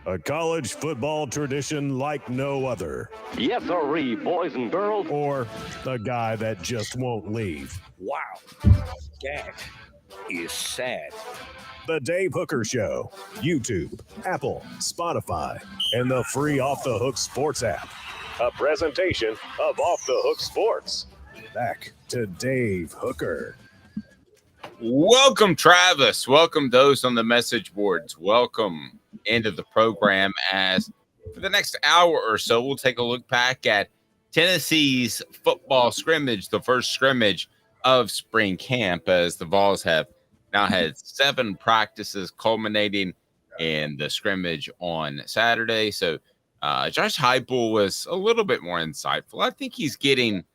A college football tradition like no other. Yes, sirree, boys and girls. Or a guy that just won't leave. Wow, that is sad. The Dave Hooker Show. YouTube, Apple, Spotify, and the free Off the Hook Sports app. A presentation of Off the Hook Sports. Back to Dave Hooker. Welcome, Travis. Welcome those on the message boards. Welcome into the program, as for the next hour or so, we'll take a look back at Tennessee's football scrimmage, the first scrimmage of spring camp, as the Vols have now had 7 practices culminating in the scrimmage on Saturday. So Josh Heupel was a little bit more insightful. I think he's getting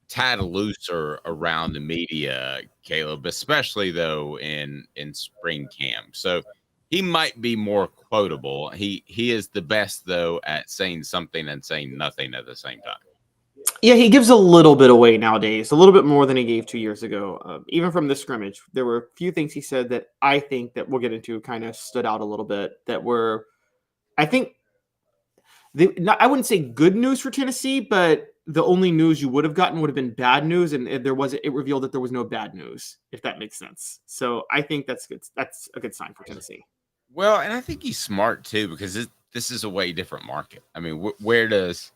tad looser around the media, Caleb, especially though in spring camp. So he might be more quotable. He is the best though at saying something and saying nothing at the same time. Yeah, he gives a little bit away nowadays, a little bit more than he gave 2 years ago. Even from the scrimmage, there were a few things he said that I think that we'll get into kind of stood out a little bit that were, I think, I wouldn't say good news for Tennessee, but the only news you would have gotten would have been bad news, and it revealed that there was no bad news, if that makes sense. So I think that's good. That's a good sign for Tennessee. Well, and I think he's smart too, because this is a way different market. I mean, where does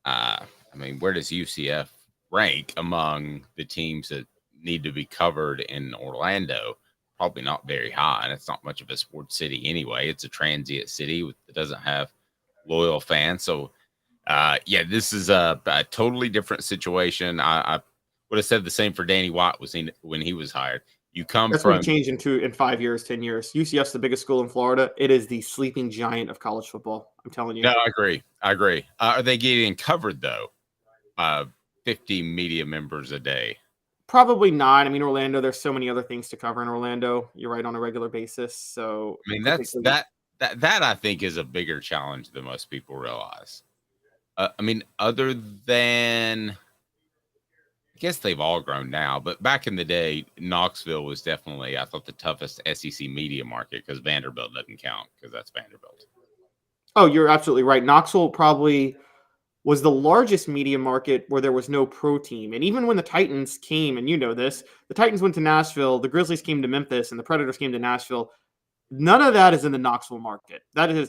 UCF rank among the teams that need to be covered in Orlando? Probably not very high, and it's not much of a sports city anyway. It's a transient city that doesn't have loyal fans. So, this is a totally different situation. I would have said the same for Danny White when he was hired. That's going to change in 5 years, 10 years. UCF's the biggest school in Florida. It is the sleeping giant of college football. I'm telling you. No, I agree. Are they getting covered though? 50 media members a day. Probably not. I mean, Orlando, there's so many other things to cover in Orlando. You're right, on a regular basis. So I mean, that I think is a bigger challenge than most people realize. Other than, I guess they've all grown now, but back in the day, Knoxville was definitely, I thought, the toughest SEC media market, because Vanderbilt doesn't count, because that's Vanderbilt. Oh, you're absolutely right. Knoxville probably was the largest media market where there was no pro team. And even when the Titans came, and you know this, the Titans went to Nashville, the Grizzlies came to Memphis, and the Predators came to Nashville. None of that is in the Knoxville market.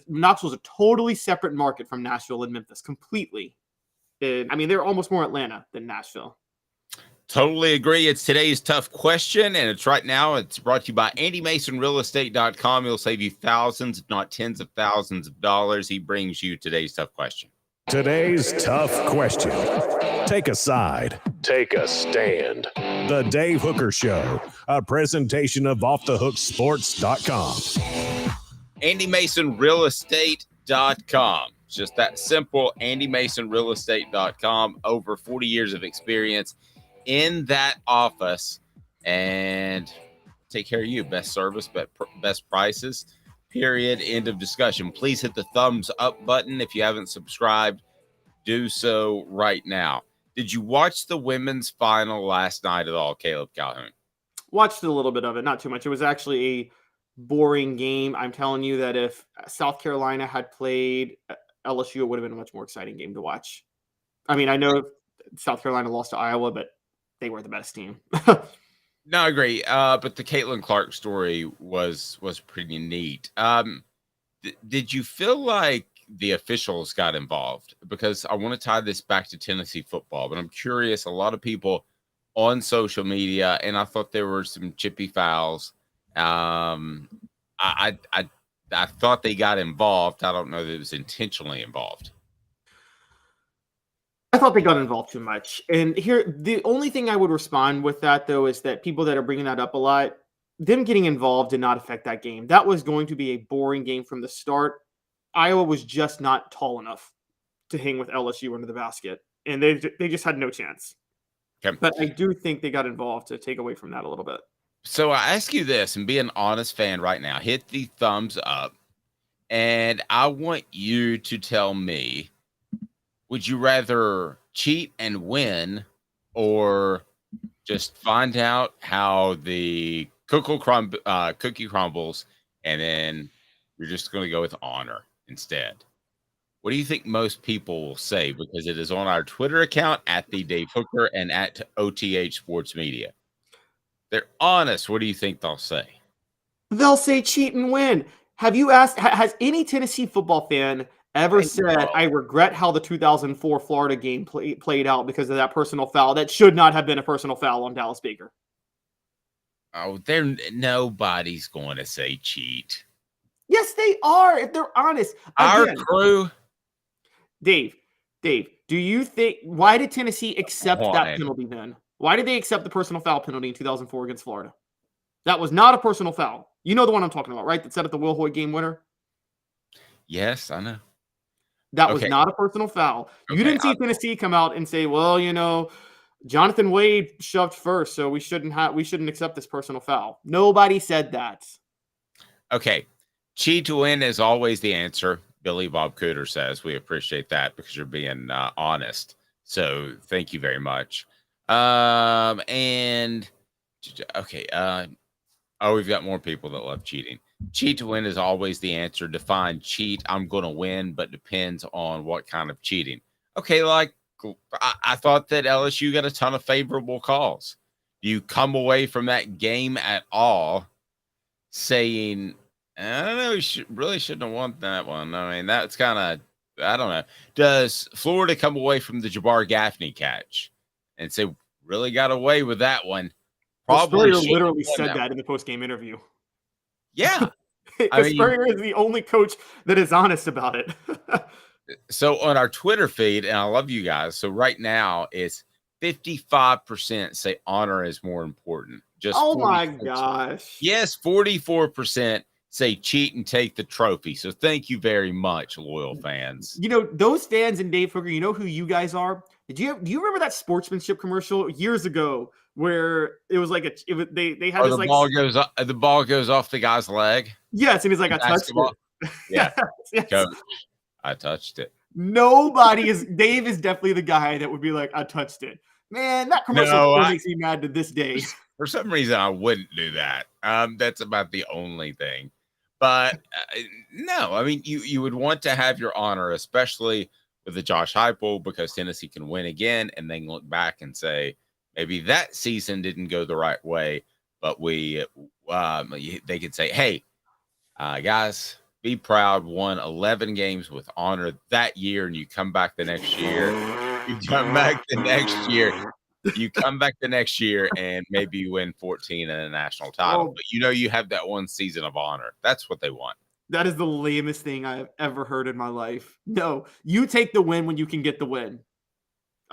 Knoxville's a totally separate market from Nashville and Memphis, completely. They're almost more Atlanta than Nashville. Totally agree. It's today's tough question, and it's right now. It's brought to you by AndyMasonRealEstate.com. He'll save you thousands, if not tens of thousands of dollars. He brings you today's tough question. Today's tough question. Take a side. Take a stand. The Dave Hooker Show, a presentation of OffTheHookSports.com. AndyMasonRealEstate.com. It's just that simple. AndyMasonRealEstate.com. Over 40 years of experience in that office, and take care of you. Best service, best prices, period. End of discussion. Please hit the thumbs up button. If you haven't subscribed, do so right now. Did you watch the women's final last night at all, Caleb Calhoun? Watched a little bit of it, not too much. It was actually a boring game. I'm telling you that if South Carolina had played LSU, it would have been a much more exciting game to watch. I mean, I know South Carolina lost to Iowa, but they were the best team. No, I agree. But the Caitlin Clark story was pretty neat. Did you feel like the officials got involved? Because I want to tie this back to Tennessee football, but I'm curious. A lot of people on social media, and I thought there were some chippy fouls. I thought they got involved. I don't know that it was intentionally involved. I thought they got involved too much. And here, the only thing I would respond with that, though, is that people that are bringing that up a lot, them getting involved did not affect that game. That was going to be a boring game from the start. Iowa was just not tall enough to hang with LSU under the basket, and they just had no chance. Okay. But I do think they got involved to take away from that a little bit. So I ask you this, and be an honest fan right now. Hit the thumbs up, and I want you to tell me, would you rather cheat and win, or just find out how the cookie crumbles, and then you're just going to go with honor? instead. What do you think most people will say? Because it is on our Twitter account at the Dave Hooker and at OTH Sports Media. They're honest. What do you think they'll say? They'll say cheat and win. Have you asked, has any Tennessee football fan ever said, I regret how the 2004 Florida game played out because of that personal foul that should not have been a personal foul on Dallas Baker? Oh, nobody's going to say cheat. Yes, they are, if they're honest. Our crew. Dave, do you think, why did Tennessee accept that penalty then? Why did they accept the personal foul penalty in 2004 against Florida? That was not a personal foul. You know the one I'm talking about, right? That set up the Will Hoyt game winner? Yes, I know. That was not a personal foul. You didn't see Tennessee come out and say, well, Jonathan Wade shoved first, so we shouldn't accept this personal foul. Nobody said that. Okay. Cheat to win is always the answer. Billy Bob Cooter says we appreciate that because you're being honest. So thank you very much. We've got more people that love cheating. Cheat to win is always the answer. Define cheat. I'm going to win, but depends on what kind of cheating. Okay, like I thought that LSU got a ton of favorable calls. You come away from that game at all saying, I don't know, really shouldn't have won that one. I mean, that's kind of, I don't know. Does Florida come away from the Jabbar Gaffney catch and say, really got away with that one? Probably literally said that in the post-game interview. Yeah. Spurrier is the only coach that is honest about it. So on our Twitter feed, and I love you guys. So right now it's 55% say honor is more important. Just my gosh. Yes, 44% say cheat and take the trophy. So thank you very much, loyal fans. Those fans and Dave Hooker, you know who you guys are? Do you remember that sportsmanship commercial years ago where it was like they had this the ball goes off the guy's leg? Yes, and he's like, I touched it. Yeah. Yes. Coach, I touched it. Dave is definitely the guy that would be like, I touched it. Man, that commercial makes me mad to this day. For some reason, I wouldn't do that. That's about the only thing. But no, I mean, you would want to have your honor, especially with the Josh Heupel, because Tennessee can win again and then look back and say, maybe that season didn't go the right way, but they could say, hey, guys, be proud, won 11 games with honor that year, and you come back the next year. You come back the next year and maybe you win 14 and a national title. But you have that one season of honor. That's what they want. That is the lamest thing I've ever heard in my life. No, you take the win when you can get the win.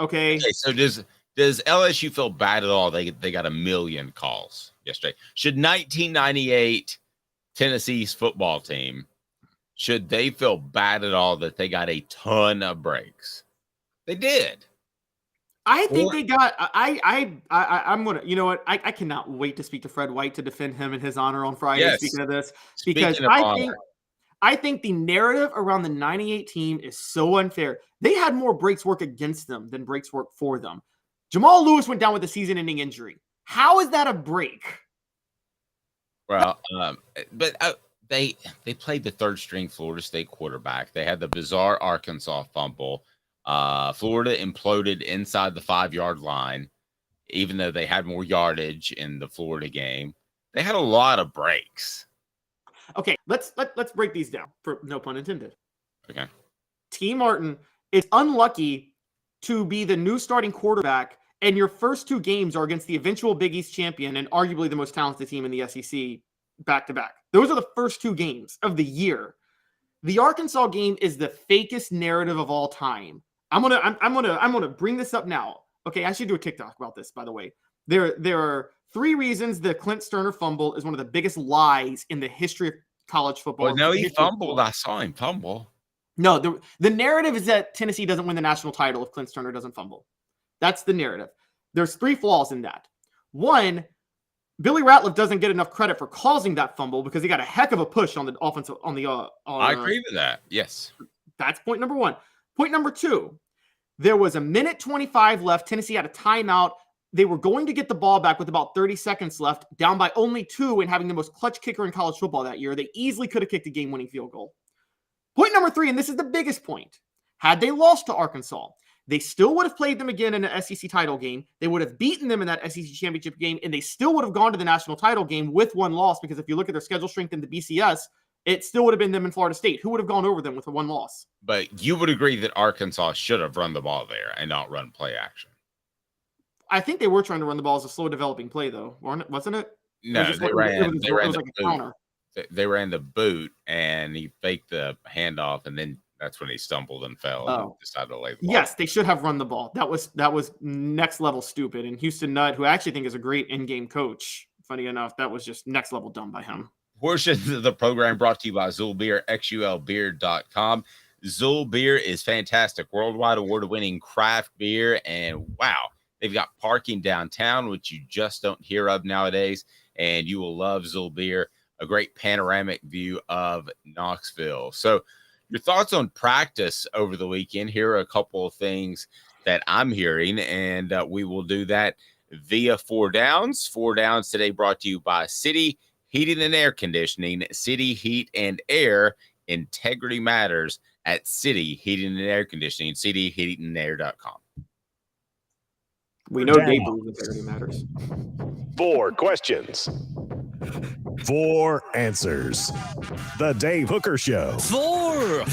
Okay, so does LSU feel bad at all? They got a million calls yesterday. Should 1998 Tennessee's football team, should they feel bad at all that they got a ton of breaks? They did. I think they got. I'm gonna. You know what? I cannot wait to speak to Fred White to defend him and his honor on Friday. Yes. Speaking of this, because I think the narrative around the '98 team is so unfair. They had more breaks work against them than breaks work for them. Jamal Lewis went down with a season-ending injury. How is that a break? Well, but they played the third-string Florida State quarterback. They had the bizarre Arkansas fumble. Florida imploded inside the 5-yard line, even though they had more yardage in the Florida game. They had a lot of breaks. Okay, let's break these down, for no pun intended. Okay. T. Martin is unlucky to be the new starting quarterback, and your first 2 games are against the eventual Big East champion and arguably the most talented team in the SEC back-to-back. Those are the first 2 games of the year. The Arkansas game is the fakest narrative of all time. I'm gonna bring this up now. Okay, I should do a TikTok about this, by the way. There are 3 reasons the Clint Sterner fumble is one of the biggest lies in the history of college football. Well, no, he fumbled. I saw him fumble. No, the narrative is that Tennessee doesn't win the national title if Clint Sterner doesn't fumble. That's the narrative. There's 3 flaws in that. 1, Billy Ratliff doesn't get enough credit for causing that fumble because he got a heck of a push on the offensive I agree with that. Yes. That's point number 1. Point number 2, there was a minute 25 left. Tennessee had a timeout. They were going to get the ball back with about 30 seconds left, down by only 2 and having the most clutch kicker in college football that year. They easily could have kicked a game-winning field goal. Point number 3, and this is the biggest point. Had they lost to Arkansas, they still would have played them again in an SEC title game. They would have beaten them in that SEC championship game, and they still would have gone to the national title game with one loss, because if you look at their schedule strength in the BCS, it still would have been them in Florida State. Who would have gone over them with a one loss? But you would agree that Arkansas should have run the ball there and not run play action. I think they were trying to run the ball as a slow developing play, though, wasn't it? No, it they ran like a counter. They ran the boot, and he faked the handoff, and then that's when he stumbled and fell and decided to lay the ball. Yes, they should have run the ball. That was next level stupid. And Houston Nutt, who I actually think is a great in-game coach, funny enough, that was just next level dumb by him. Portion of the program brought to you by Zool Beer, xulbeer.com. Zool Beer is fantastic, worldwide award-winning craft beer, and wow, they've got parking downtown, which you just don't hear of nowadays, and you will love Zool Beer, a great panoramic view of Knoxville. So your thoughts on practice over the weekend? Here are a couple of things that I'm hearing, and we will do that via 4 Downs. 4 Downs today brought to you by City Heating and Air Conditioning. City Heat and Air, integrity matters at City Heating and Air Conditioning, cityheatingandair.com. We know Dave believes integrity matters. 4 questions, 4 answers. The Dave Hooker Show. 4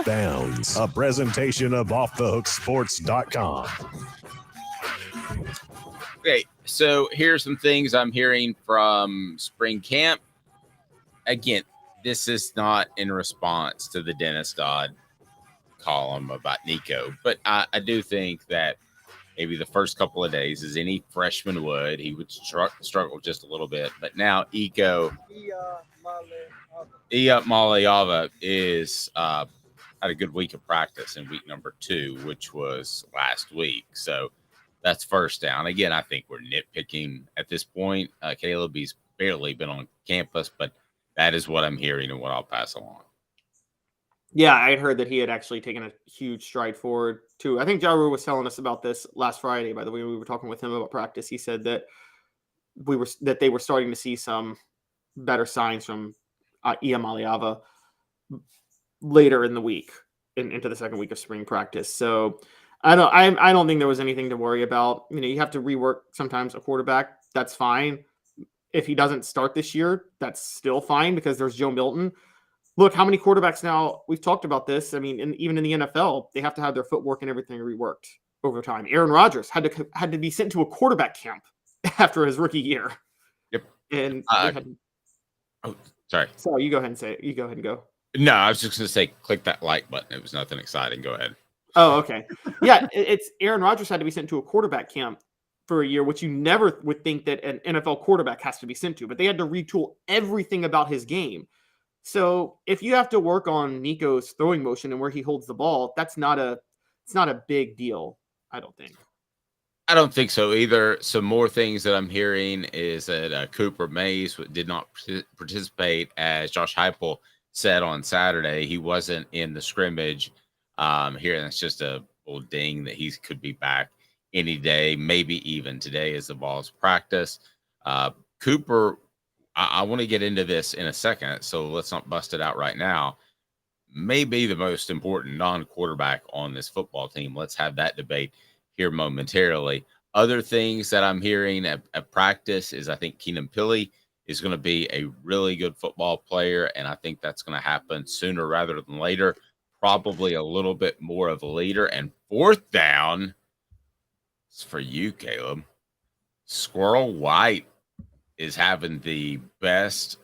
Downs, a presentation of offthehooksports.com. Okay, so here's some things I'm hearing from spring camp. Again, this is not in response to the Dennis Dodd column about Nico, but I do think that maybe the first couple of days, as any freshman would, he would struggle just a little bit. But now Iko Maliava is had a good week of practice in week number 2, which was last week. So that's first down. Again, I think we're nitpicking at this point. Caleb, he's barely been on campus, but that is what I'm hearing and what I'll pass along. Yeah, I had heard that he had actually taken a huge stride forward too. I think Jaru was telling us about this last Friday. By the way, we were talking with him about practice. He said that they were starting to see some better signs from Ia Maliava later in the week, into the second week of spring practice. So I don't think there was anything to worry about. You know, you have to rework sometimes a quarterback. That's fine. If he doesn't start this year, that's still fine, because there's Joe Milton. Look, how many quarterbacks now, we've talked about this. I mean, even in the NFL, they have to have their footwork and everything reworked over time. Aaron Rodgers had to be sent to a quarterback camp after his rookie year. Yep. And sorry. Sorry, you go ahead and say it. You go ahead and go. No, I was just going to say, click that like button. It was nothing exciting. Go ahead. Oh, okay. Yeah, it's Aaron Rodgers had to be sent to a quarterback camp for a year, which you never would think that an NFL quarterback has to be sent to, but they had to retool everything about his game. So if you have to work on Nico's throwing motion and where he holds the ball, it's not a big deal, I don't think. I don't think so either. Some more things that I'm hearing is that Cooper Mays did not participate, as Josh Heupel said on Saturday. He wasn't in the scrimmage here, and it's just a little ding that he could be back any day, maybe even today as the Vols practice. Cooper, I want to get into this in a second, so let's not bust it out right now. Maybe the most important non-quarterback on this football team. Let's have that debate here momentarily. Other things that I'm hearing at practice is I think Keenan Pili is going to be a really good football player, and I think that's going to happen sooner rather than later. Probably a little bit more of a leader. And 4th down, it's for you, Caleb. Squirrel White is having the best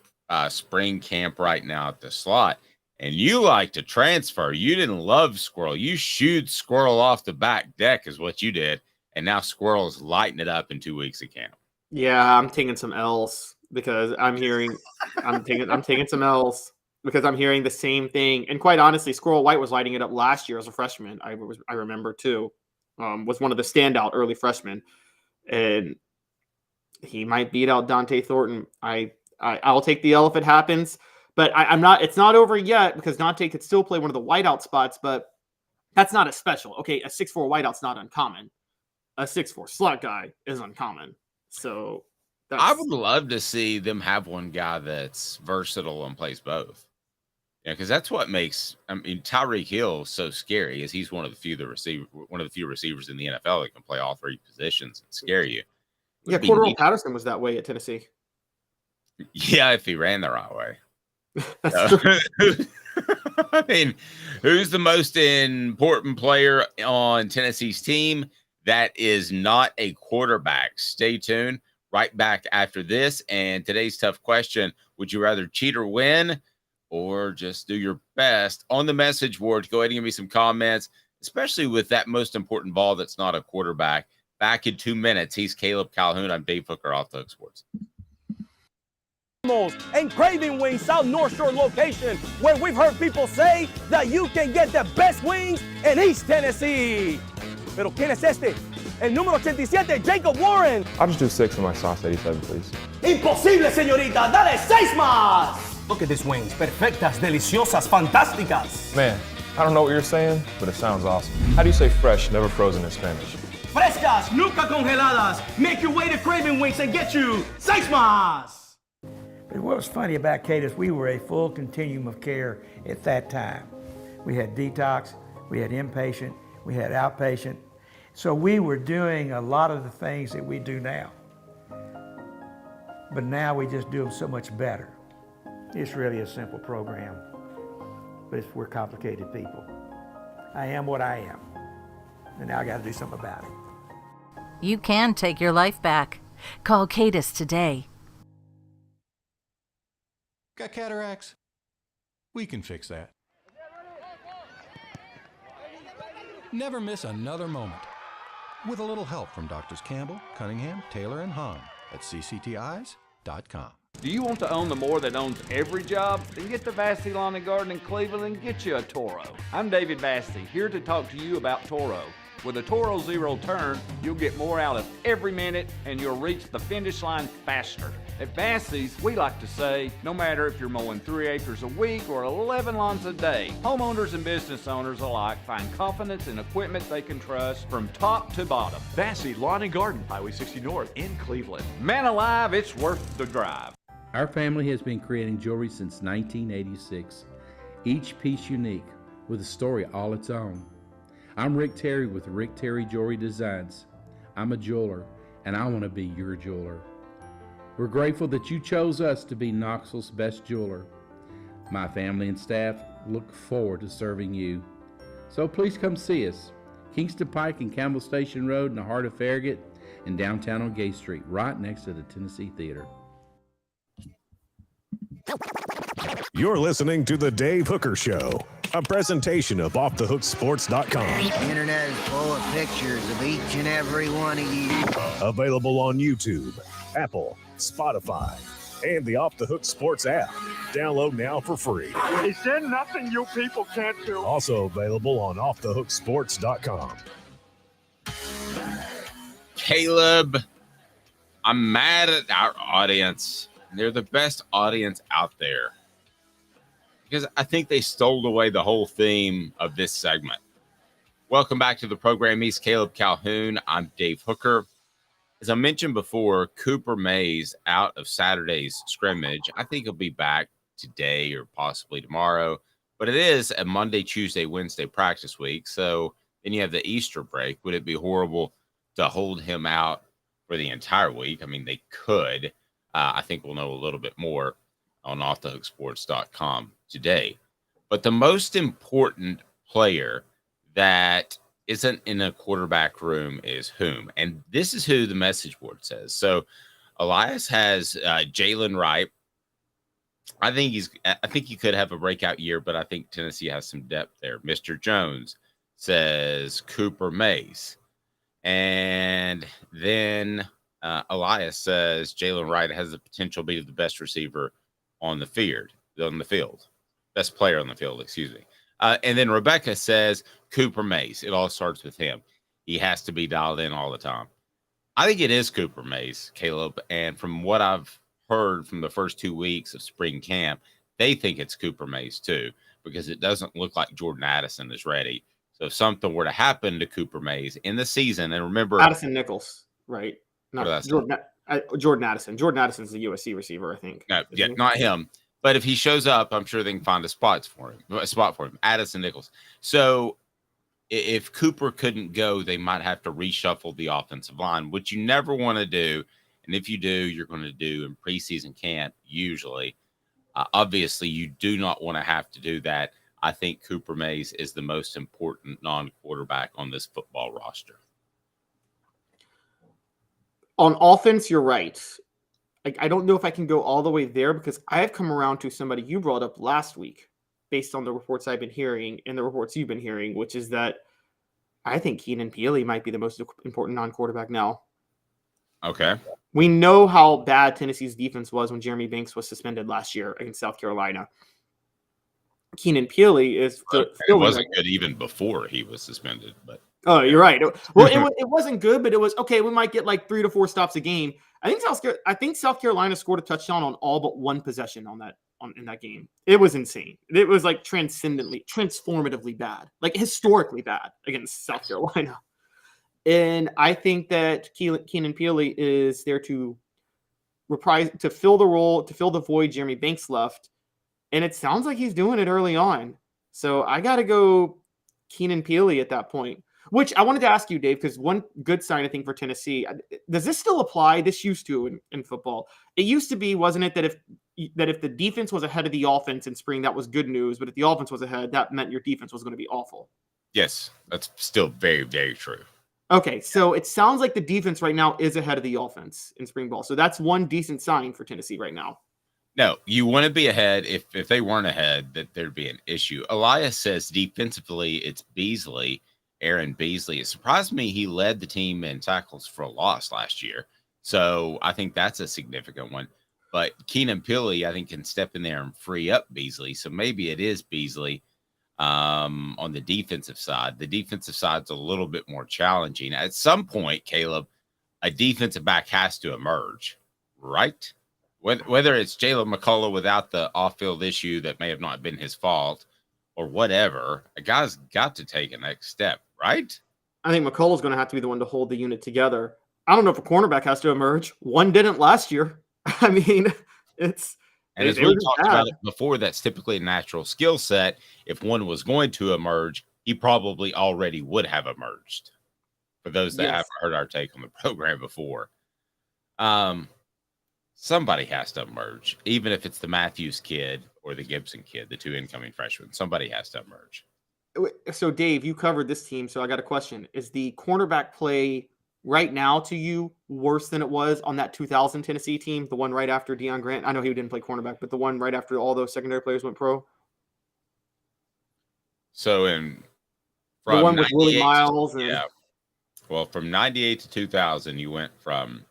spring camp right now at the slot. And you like to transfer. You didn't love Squirrel. You shooed Squirrel off the back deck is what you did. And now Squirrel's lighting it up in 2 weeks of camp. Yeah, I'm taking some L's because I'm taking some L's because I'm hearing the same thing. And quite honestly, Squirrel White was lighting it up last year as a freshman. I remember too. Was one of the standout early freshmen. And he might beat out Dante Thornton. I'll take the L if it happens, but it's not over yet, because Dante could still play one of the wideout spots, but that's not as special. Okay, a 6'4" wideout's not uncommon. A 6'4" slot guy is uncommon. So I would love to see them have one guy that's versatile and plays both. Yeah, because that's what makes Tyreek Hill so scary. Is he's one of the few receivers in the NFL that can play all three positions and scare you. Yeah, Cordell Patterson was that way at Tennessee. Yeah, if he ran the right way. That's true. I mean, who's the most important player on Tennessee's team? That is not a quarterback. Stay tuned. Right back after this. And today's tough question: would you rather cheat or win, or just do your best? On the message board, go ahead and give me some comments, especially with that most important ball that's not a quarterback. Back in 2 minutes. He's Caleb Calhoun. I'm Dave Hooker, Off the Hook Sports. And Craving Wings South North Shore location, where we've heard people say that you can get the best wings in East Tennessee. Pero ¿quién es este? El número 87, Jacob Warren. I'll just do 6 of my sauce 87, please. Imposible, señorita. Dale 6 más. Look at these wings. Perfectas, deliciosas, fantásticas. Man, I don't know what you're saying, but it sounds awesome. How do you say fresh, never frozen in Spanish? Frescas, nunca congeladas. Make your way to Craving Wings and get you 6 más. But what was funny about Kate is we were a full continuum of care at that time. We had detox, we had inpatient, we had outpatient. So we were doing a lot of the things that we do now. But now we just do them so much better. It's really a simple program, but we're complicated people. I am what I am, and now I got to do something about it. You can take your life back. Call Cadis today. Got cataracts? We can fix that. Never miss another moment. With a little help from Doctors Campbell, Cunningham, Taylor, and Hahn at cctis.com. Do you want to own the more that owns every job? Then get to Vassey Lawn and Garden in Cleveland and get you a Toro. I'm David Vassey, here to talk to you about Toro. With a Toro Zero Turn, you'll get more out of every minute and you'll reach the finish line faster. At Vassey's, we like to say, no matter if you're mowing 3 acres a week or 11 lawns a day, homeowners and business owners alike find confidence in equipment they can trust from top to bottom. Vassey Lawn and Garden, Highway 60 North in Cleveland. Man alive, it's worth the drive. Our family has been creating jewelry since 1986, each piece unique with a story all its own. I'm Rick Terry with Rick Terry Jewelry Designs. I'm a jeweler, and I want to be your jeweler. We're grateful that you chose us to be Knoxville's best jeweler. My family and staff look forward to serving you. So please come see us. Kingston Pike and Campbell Station Road in the heart of Farragut, and downtown on Gay Street, right next to the Tennessee Theater. You're listening to The Dave Hooker Show, a presentation of OffTheHookSports.com. The internet is full of pictures of each and every one of you. Available on YouTube, Apple, Spotify, and the Off the Hook Sports app. Download now for free. Is there nothing you people can't do? Also available on OffTheHookSports.com. Caleb, I'm mad at our audience. They're the best audience out there because I think they stole away the whole theme of this segment. Welcome back to the program. He's Caleb Calhoun. I'm Dave Hooker. As I mentioned before, Cooper Mays out of Saturday's scrimmage. I think he'll be back today or possibly tomorrow, but it is a Monday, Tuesday, Wednesday practice week. So then you have the Easter break. Would it be horrible to hold him out for the entire week? I mean, they could. I think we'll know a little bit more on offthehooksports.com today. But the most important player that isn't in a quarterback room is whom? And this is who the message board says. So Elias has Jalen Wright. I think he could have a breakout year, but I think Tennessee has some depth there. Mr. Jones says Cooper Mays. And then Elias says Jalen Wright has the potential to be the best receiver on the field. Best player on the field, excuse me. And then Rebecca says Cooper Mays. It all starts with him. He has to be dialed in all the time. I think it is Cooper Mays, Caleb. And from what I've heard from the first 2 weeks of spring camp, they think it's Cooper Mays too, because it doesn't look like Jordan Addison is ready. So if something were to happen to Cooper Mays in the season, and remember Addison Nichols, right? Not Jordan Addison. Jordan Addison's the USC receiver, I think. No, yeah, not him. But if he shows up, I'm sure they can find a spot for him. Addison Nichols. So if Cooper couldn't go, they might have to reshuffle the offensive line, which you never want to do. And if you do, you're going to do in preseason camp usually. Obviously, you do not want to have to do that. I think Cooper Mays is the most important non-quarterback on this football roster. On offense, you're right. I don't know if I can go all the way there because I have come around to somebody you brought up last week based on the reports I've been hearing and the reports you've been hearing, which is that I think Keenan Peely might be the most important non-quarterback now. Okay. We know how bad Tennessee's defense was when Jeremy Banks was suspended last year against South Carolina. Keenan Peely is... It wasn't good even before he was suspended, but... Oh, you're right. Well, it wasn't good, but it was okay. We might get like 3 to 4 stops a game. I think South Carolina scored a touchdown on all but one possession in that game. It was insane. It was like transformatively bad, like historically bad against South Carolina. And I think that Keenan Peely is there to fill the role, to fill the void Jeremy Banks left. And it sounds like he's doing it early on. So I got to go Keenan Peely at that point. Which I wanted to ask you, Dave, because one good sign, I think, for Tennessee, does this still apply? This used to in football. It used to be, wasn't it, that if the defense was ahead of the offense in spring, that was good news. But if the offense was ahead, that meant your defense was going to be awful. Yes, that's still very, very true. Okay, so it sounds like the defense right now is ahead of the offense in spring ball. So that's one decent sign for Tennessee right now. No, you want to be ahead. If they weren't ahead, that there'd be an issue. Elias says defensively, it's Beasley. Aaron Beasley. It surprised me he led the team in tackles for a loss last year. So I think that's a significant one. But Keenan Peely, I think, can step in there and free up Beasley. So maybe it is Beasley on the defensive side. The defensive side's a little bit more challenging. At some point, Caleb, a defensive back has to emerge, right? Whether it's Jalen McCullough without the off-field issue that may have not been his fault or whatever, a guy's got to take a next step. Right? I think McCullough's going to have to be the one to hold the unit together. I don't know if a cornerback has to emerge. One didn't last year. I mean, it's... And as we talked about it before, that's typically a natural skill set. If one was going to emerge, he probably already would have emerged. For those that haven't heard our take on the program before. Somebody has to emerge, even if it's the Matthews kid or the Gibson kid, the two incoming freshmen. Somebody has to emerge. So, Dave, you covered this team, so I got a question. Is the cornerback play right now to you worse than it was on that 2000 Tennessee team, the one right after Deion Grant? I know he didn't play cornerback, but the one right after all those secondary players went pro? So, the one with Willie Miles? Yeah. Well, from 98 to 2000, you went from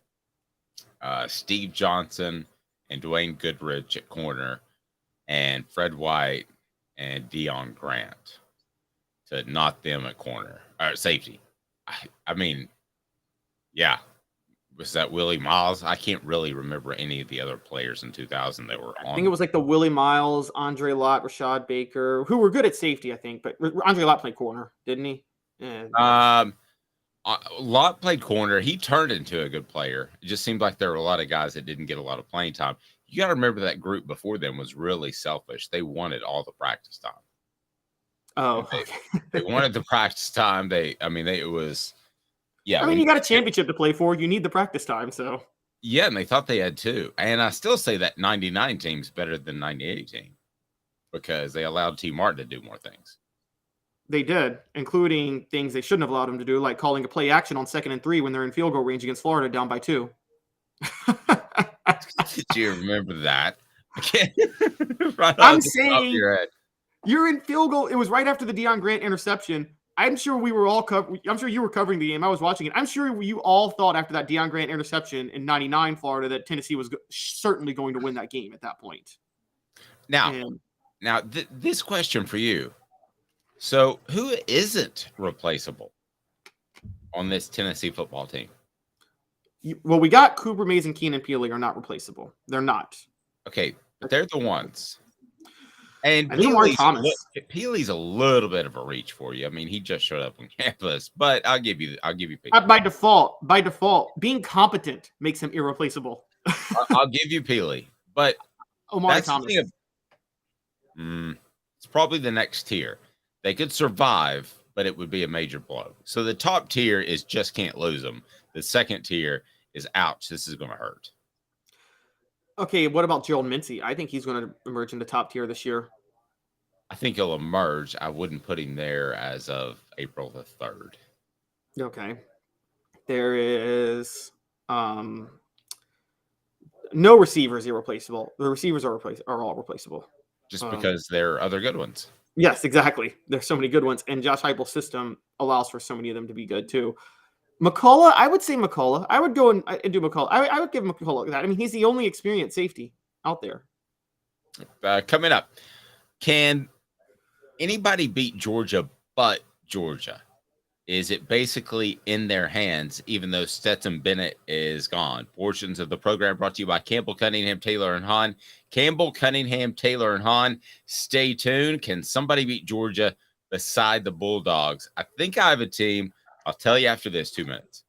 Steve Johnson and Dwayne Goodrich at corner and Fred White and Deion Grant to not them at corner or safety. I mean, yeah. Was that Willie Miles? I can't really remember any of the other players in 2000 that were on. I think it was like the Willie Miles, Andre Lott, Rashad Baker, who were good at safety, I think. But Andre Lott played corner, didn't he? And... Lott played corner. He turned into a good player. It just seemed like there were a lot of guys that didn't get a lot of playing time. You got to remember that group before them was really selfish. They wanted all the practice time. Oh, they wanted the practice time. It was, yeah. I mean, you got a championship to play for. You need the practice time, so. Yeah, and they thought they had two. And I still say that 99 team's better than 98 team because they allowed T. Martin to do more things. They did, including things they shouldn't have allowed them to do, like calling a play action on 2nd and 3 when they're in field goal range against Florida down by 2. Did you remember that? Right I'm saying you're in field goal. It was right after the Deion Grant interception. I'm sure we were all I'm sure you were covering the game. I was watching it. I'm sure you all thought after that Deion Grant interception in 99 Florida that Tennessee was certainly going to win that game at that point. Now, this question for you. So who isn't replaceable on this Tennessee football team? Well, we got Cooper Mays and Keenan Peely are not replaceable. They're not. Okay, but they're the ones. And Peely's a little bit of a reach for you. I mean, he just showed up on campus, but I'll give you Peely. By default, being competent makes him irreplaceable. I'll give you Peely, but Omari Thomas. It's probably the next tier. They could survive, but it would be a major blow. So the top tier is just can't lose them. The second tier is ouch, this is going to hurt. Okay, what about Gerald Mincy? I think he's going to emerge in the top tier this year. I think he'll emerge. I wouldn't put him there as of April the 3rd. Okay. There is no receivers irreplaceable. The receivers are all replaceable. Just because there are other good ones. Yes, exactly. There's so many good ones, and Josh Heupel's system allows for so many of them to be good too. McCullough, I would say McCullough. I would go and do McCullough. I would give McCullough that. I mean, he's the only experienced safety out there. Coming up, can anybody beat Georgia but Georgia? Is it basically in their hands, even though Stetson Bennett is gone? Portions of the program brought to you by Campbell, Cunningham, Taylor, and Hahn. Campbell, Cunningham, Taylor, and Hahn. Stay tuned. Can somebody beat Georgia beside the Bulldogs? I think I have a team. I'll tell you after this, 2 minutes.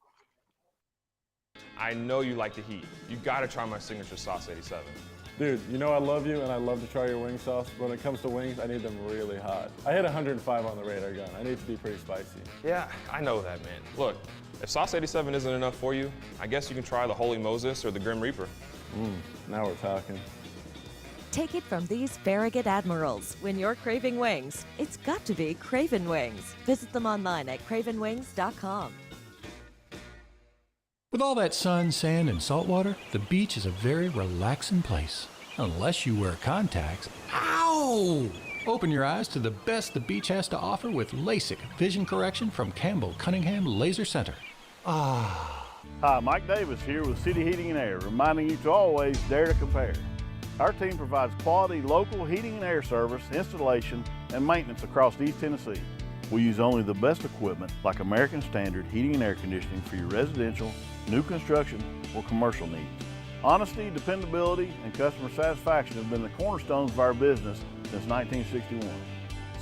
I know you like the heat. You got to try my signature sauce 87. Dude, you know I love you and I love to try your wing sauce. But when it comes to wings, I need them really hot. I hit 105 on the radar gun. I need to be pretty spicy. Yeah, I know that, man. Look, if sauce 87 isn't enough for you, I guess you can try the Holy Moses or the Grim Reaper. Now we're talking. Take it from these Farragut admirals. When you're craving wings, it's got to be Craven Wings. Visit them online at cravenwings.com. With all that sun, sand, and salt water, the beach is a very relaxing place. Unless you wear contacts. Ow! Open your eyes to the best the beach has to offer with LASIK vision correction from Campbell Cunningham Laser Center. Hi, Mike Davis here with City Heating and Air, reminding you to always dare to compare. Our team provides quality local heating and air service, installation, and maintenance across East Tennessee. We use only the best equipment like American Standard heating and air conditioning for your residential, new construction, or commercial needs. Honesty, dependability, and customer satisfaction have been the cornerstones of our business since 1961.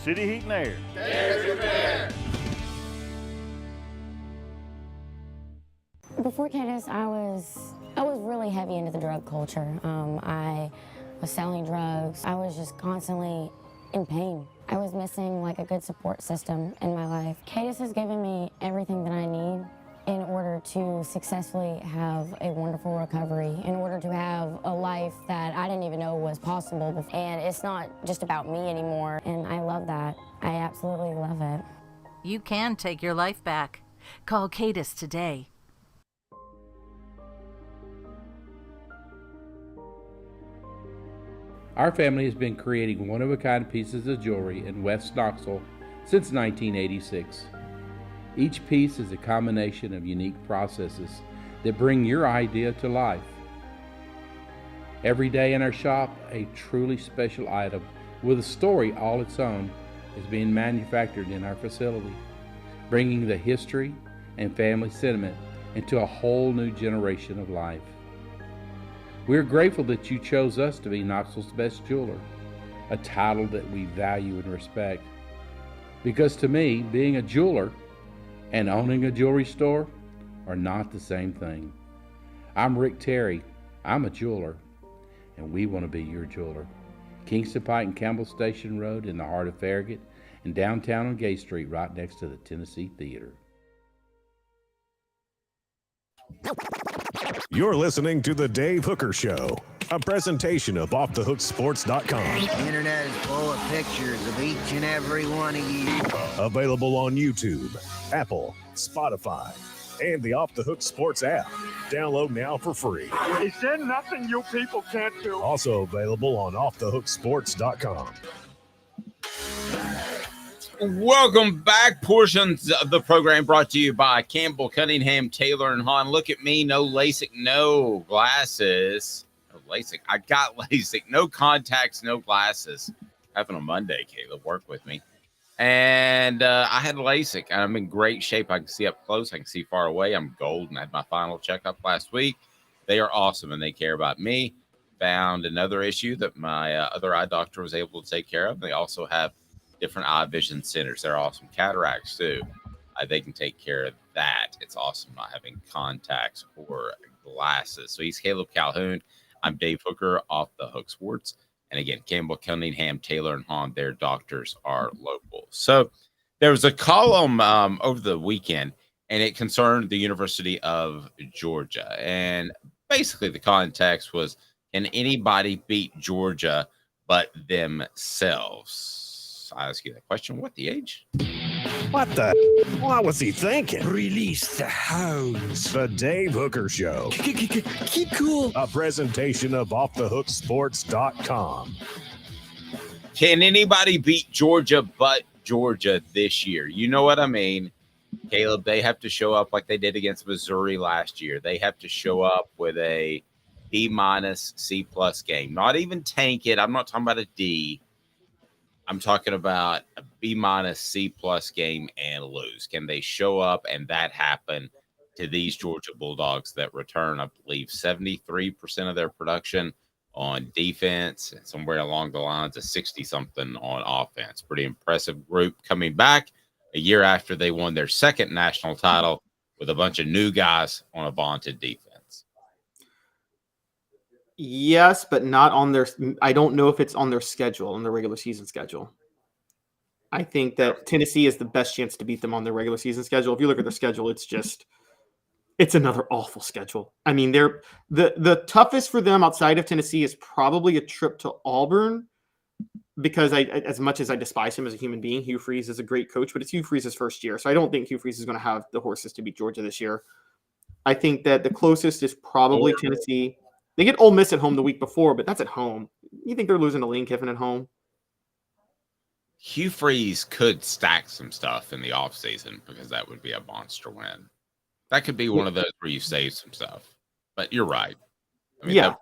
City Heat and Air. Dare to compare. Before Cadis, I was really heavy into the drug culture. I was selling drugs. I was just constantly in pain. I was missing like a good support system in my life. Cadis has given me everything that I need in order to successfully have a wonderful recovery, in order to have a life that I didn't even know was possible before. And it's not just about me anymore, and I love that. I absolutely love it. You can take your life back. Call Cadis today. Our family has been creating one-of-a-kind pieces of jewelry in West Knoxville since 1986. Each piece is a combination of unique processes that bring your idea to life. Every day in our shop, a truly special item with a story all its own is being manufactured in our facility, bringing the history and family sentiment into a whole new generation of life. We're grateful that you chose us to be Knoxville's best jeweler, a title that we value and respect. Because to me, being a jeweler and owning a jewelry store are not the same thing. I'm Rick Terry. I'm a jeweler, and we want to be your jeweler. Kingston Pike and Campbell Station Road in the heart of Farragut, and downtown on Gay Street right next to the Tennessee Theater. You're listening to The Dave Hooker Show, a presentation of OffTheHookSports.com. The internet is full of pictures of each and every one of you. Available on YouTube, Apple, Spotify, and the Off the Hook Sports app. Download now for free. Is there nothing you people can't do? Also available on OffTheHookSports.com. Welcome back. Portions of the program brought to you by Campbell, Cunningham, Taylor, and Hahn. Look at me. No LASIK, no glasses. No LASIK. I got LASIK. No contacts, no glasses. Having a Monday, Caleb. Work with me. And I had LASIK, and I'm in great shape. I can see up close. I can see far away. I'm golden. I had my final checkup last week. They are awesome, and they care about me. Found another issue that my other eye doctor was able to take care of. They also have different eye vision centers. They're awesome. Cataracts, too. They can take care of that. It's awesome not having contacts or glasses. So he's Caleb Calhoun. I'm Dave Hooker, Off the Hook Sports. And again, Campbell, Cunningham, Taylor, and Hahn, their doctors are local. So there was a column over the weekend, and it concerned the University of Georgia. And basically the context was, can anybody beat Georgia but themselves? I ask you that question. What the age? What the? What was he thinking? Release the hounds. The Dave Hooker Show. Keep cool. A presentation of OffTheHookSports.com. Can anybody beat Georgia but Georgia this year? You know what I mean, Caleb. They have to show up like they did against Missouri last year. They have to show up with a B-, C+ game. Not even tank it. I'm not talking about a D. I'm talking about a B-, C+ game and lose. Can they show up and that happen to these Georgia Bulldogs that return, I believe, 73% of their production on defense and somewhere along the lines of 60-something on offense? Pretty impressive group coming back a year after they won their second national title with a bunch of new guys on a vaunted defense. Yes, but not on their. I don't know if it's on their schedule, on their regular season schedule. I think that Tennessee is the best chance to beat them on their regular season schedule. If you look at their schedule, it's another awful schedule. I mean, they're the toughest for them outside of Tennessee is probably a trip to Auburn, because as much as I despise him as a human being, Hugh Freeze is a great coach, but it's Hugh Freeze's first year, so I don't think Hugh Freeze is going to have the horses to beat Georgia this year. I think that the closest is probably Tennessee. They get Ole Miss at home the week before, but that's at home. You think they're losing to Lane Kiffin at home? Hugh Freeze could stack some stuff in the offseason because that would be a monster win. That could be one of those where you save some stuff. But you're right. I mean,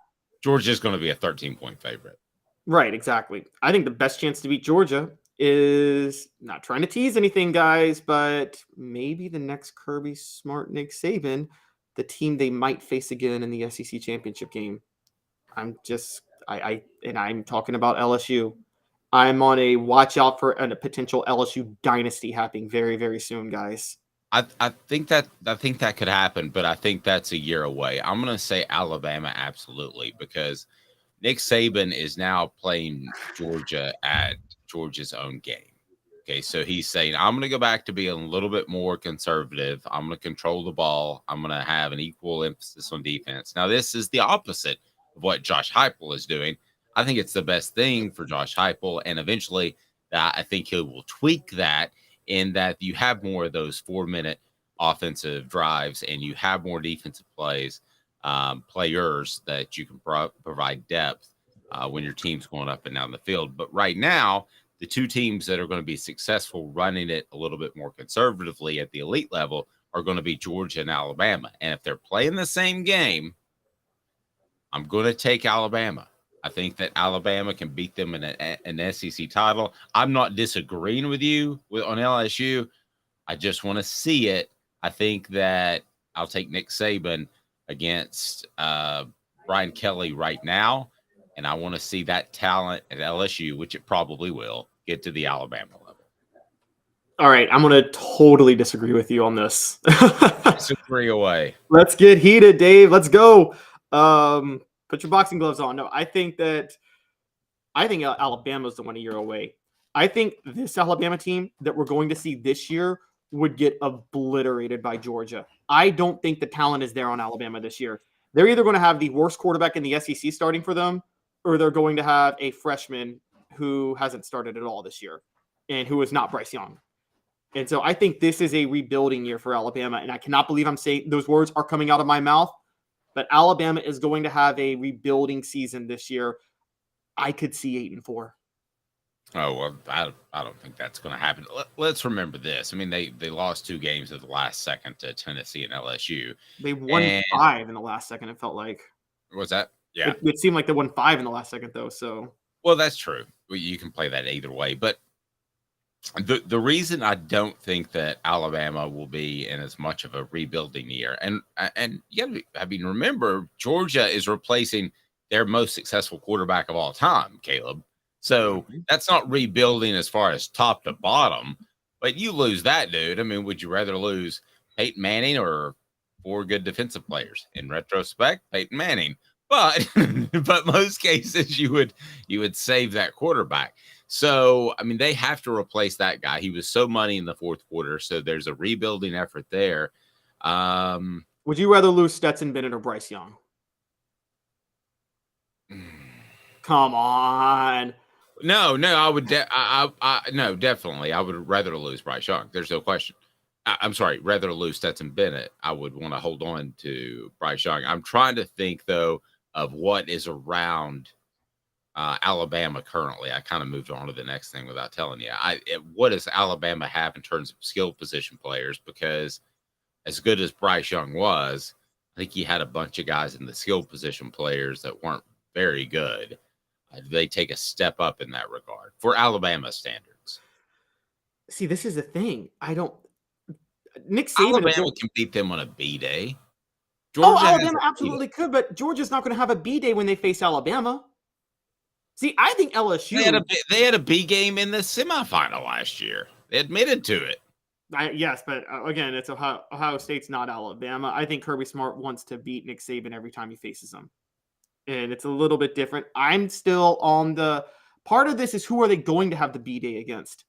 Georgia's going to be a 13-point favorite. Right, exactly. I think the best chance to beat Georgia is, not trying to tease anything, guys, but maybe the next Kirby Smart Nick Saban, the team they might face again in the SEC championship game. I'm talking about LSU. I'm on a watch out for a potential LSU dynasty happening very, very soon, guys. I think that could happen, but I think that's a year away. I'm going to say Alabama, absolutely, because Nick Saban is now playing Georgia at Georgia's own game. Okay, so he's saying, I'm going to go back to being a little bit more conservative. I'm going to control the ball. I'm going to have an equal emphasis on defense. Now, this is the opposite of what Josh Heupel is doing. I think it's the best thing for Josh Heupel, and eventually I think he will tweak that in that you have more of those 4-minute offensive drives and you have more defensive players that you can provide depth when your team's going up and down the field. But right now, the two teams that are going to be successful running it a little bit more conservatively at the elite level are going to be Georgia and Alabama. And if they're playing the same game, I'm going to take Alabama. I think that Alabama can beat them in an SEC title. I'm not disagreeing with you on LSU. I just want to see it. I think that I'll take Nick Saban against Brian Kelly right now. And I want to see that talent at LSU, which it probably will, get to the Alabama level. All right, I'm going to totally disagree with you on this. Disagree away. Let's get heated, Dave. Let's go. Put your boxing gloves on. No, I think Alabama's the 1 year away. I think this Alabama team that we're going to see this year would get obliterated by Georgia. I don't think the talent is there on Alabama this year. They're either going to have the worst quarterback in the SEC starting for them, or they're going to have a freshman who hasn't started at all this year and who is not Bryce Young. And so I think this is a rebuilding year for Alabama. And I cannot believe I'm saying those words are coming out of my mouth, but Alabama is going to have a rebuilding season this year. I could see 8-4. Oh, well, I don't think that's going to happen. Let's remember this. I mean, they lost 2 games at the last second to Tennessee and LSU. They won 5 in the last second, it felt like. Was that? Yeah. It seemed like they won 5 in the last second, though. So. Well, that's true. You can play that either way. But the reason I don't think that Alabama will be in as much of a rebuilding year, and you got to remember, Georgia is replacing their most successful quarterback of all time, Caleb. So that's not rebuilding as far as top to bottom, but you lose that dude. I mean, would you rather lose Peyton Manning or 4 good defensive players? In retrospect, Peyton Manning. But most cases you would save that quarterback. So I mean, they have to replace that guy. He was so money in the fourth quarter, so there's a rebuilding effort there. Would you rather lose Stetson Bennett or Bryce Young? Come on. No, I would. No, definitely, I would rather lose Bryce Young. There's no question. I'm sorry, rather lose Stetson Bennett. I would want to hold on to Bryce Young. I'm trying to think though of what is around Alabama currently. I kind of moved on to the next thing without telling you. What does Alabama have in terms of skill position players? Because as good as Bryce Young was, I think he had a bunch of guys in the skill position players that weren't very good. They take a step up in that regard for Alabama standards. See, this is the thing. Nick Saban Alabama can beat them on a B day. Alabama absolutely could, but Georgia's not going to have a B day when they face Alabama. See, I think LSU. They had a B game in the semifinal last year. They admitted to it. Yes, but again, it's Ohio State's not Alabama. I think Kirby Smart wants to beat Nick Saban every time he faces him. And it's a little bit different. I'm still on the part of this is who are they going to have the B day against?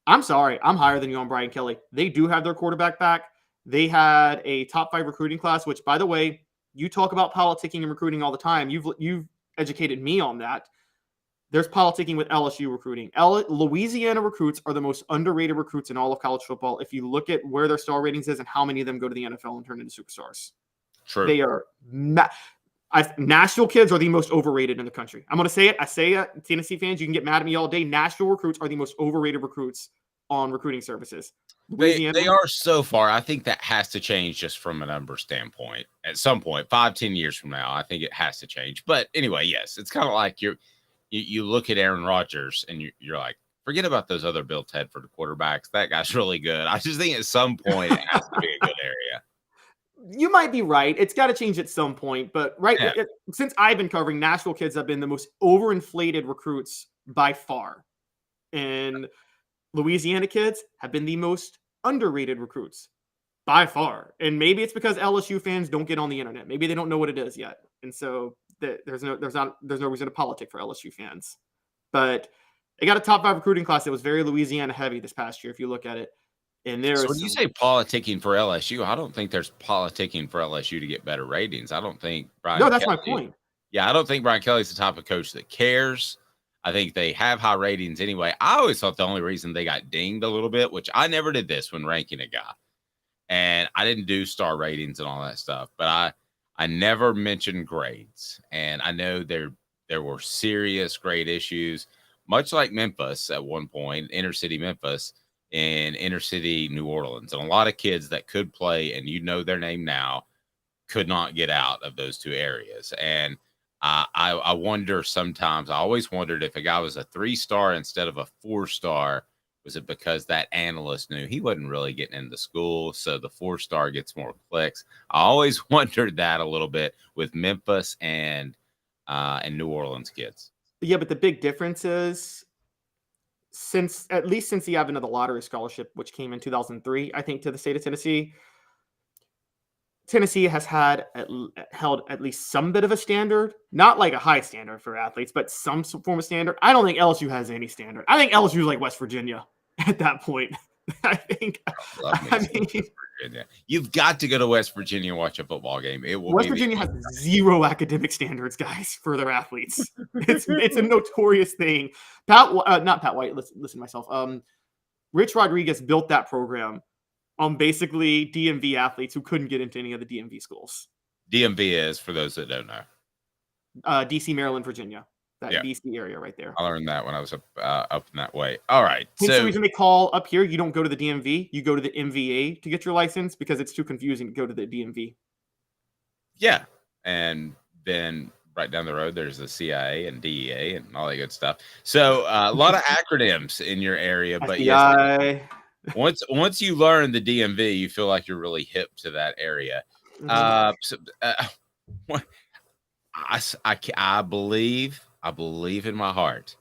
I'm sorry. I'm higher than you on Brian Kelly. They do have their quarterback back. They had a top 5 recruiting class, which, by the way, you talk about politicking and recruiting all the time. You've educated me on that. There's politicking with LSU recruiting. Louisiana recruits are the most underrated recruits in all of college football. If you look at where their star ratings is and how many of them go to the NFL and turn into superstars. True. They are Nashville kids are the most overrated in the country. I'm going to say it. I say it. Tennessee fans, you can get mad at me all day. Nashville recruits are the most overrated recruits on recruiting services. They are so far. I think that has to change just from a number standpoint. At some point, 5-10 years from now, I think it has to change. But anyway, yes, it's kind of like you look at Aaron Rodgers and you're like, forget about those other Bill Tedford quarterbacks. That guy's really good. I just think at some point it has to be a good area. You might be right. It's got to change at some point. But since I've been covering, Nashville kids have been the most overinflated recruits by far. And Louisiana kids have been the most underrated recruits by far. And maybe it's because LSU fans don't get on the internet. Maybe they don't know what it is yet. And so there's no reason to politic for LSU fans. But they got a top 5 recruiting class that was very Louisiana heavy this past year, if you look at it. And so when you say politicking for LSU, I don't think there's politicking for LSU to get better ratings. I don't think Brian. No, that's my point. Yeah, I don't think Brian Kelly's the type of coach that cares. I think they have high ratings anyway. I always thought the only reason they got dinged a little bit, which I never did this when ranking a guy, and I didn't do star ratings and all that stuff, but I never mentioned grades. And I know there were serious grade issues, much like Memphis at one point, inner city Memphis and inner city New Orleans. And a lot of kids that could play, and you know their name now, could not get out of those two areas. And I wonder sometimes, I always wondered if a guy was a 3-star instead of a 4-star, was it because that analyst knew he wasn't really getting into school, so the 4-star gets more clicks? I always wondered that a little bit with Memphis and New Orleans kids. Yeah, but the big difference is since the advent of the lottery scholarship, which came in 2003, I think, to the state of Tennessee, Tennessee has held at least some bit of a standard, not like a high standard for athletes, but some form of standard. I don't think LSU has any standard. I think LSU is like West Virginia at that point. I mean, Virginia. You've got to go to West Virginia and watch a football game. West Virginia has zero academic standards, guys, for their athletes. It's a notorious thing. Not Pat White. Listen to myself. Rich Rodriguez built that program on basically DMV athletes who couldn't get into any of the DMV schools. DMV is, for those that don't know, DC, Maryland, Virginia. That DC area right there. I learned that when I was up in that way. All right. So the reason they call up here, you don't go to the DMV, you go to the MVA to get your license because it's too confusing to go to the DMV. Yeah. And then right down the road, there's the CIA and DEA and all that good stuff. So a lot of acronyms in your area, but yes, once you learn the DMV, you feel like you're really hip to that area. I believe in my heart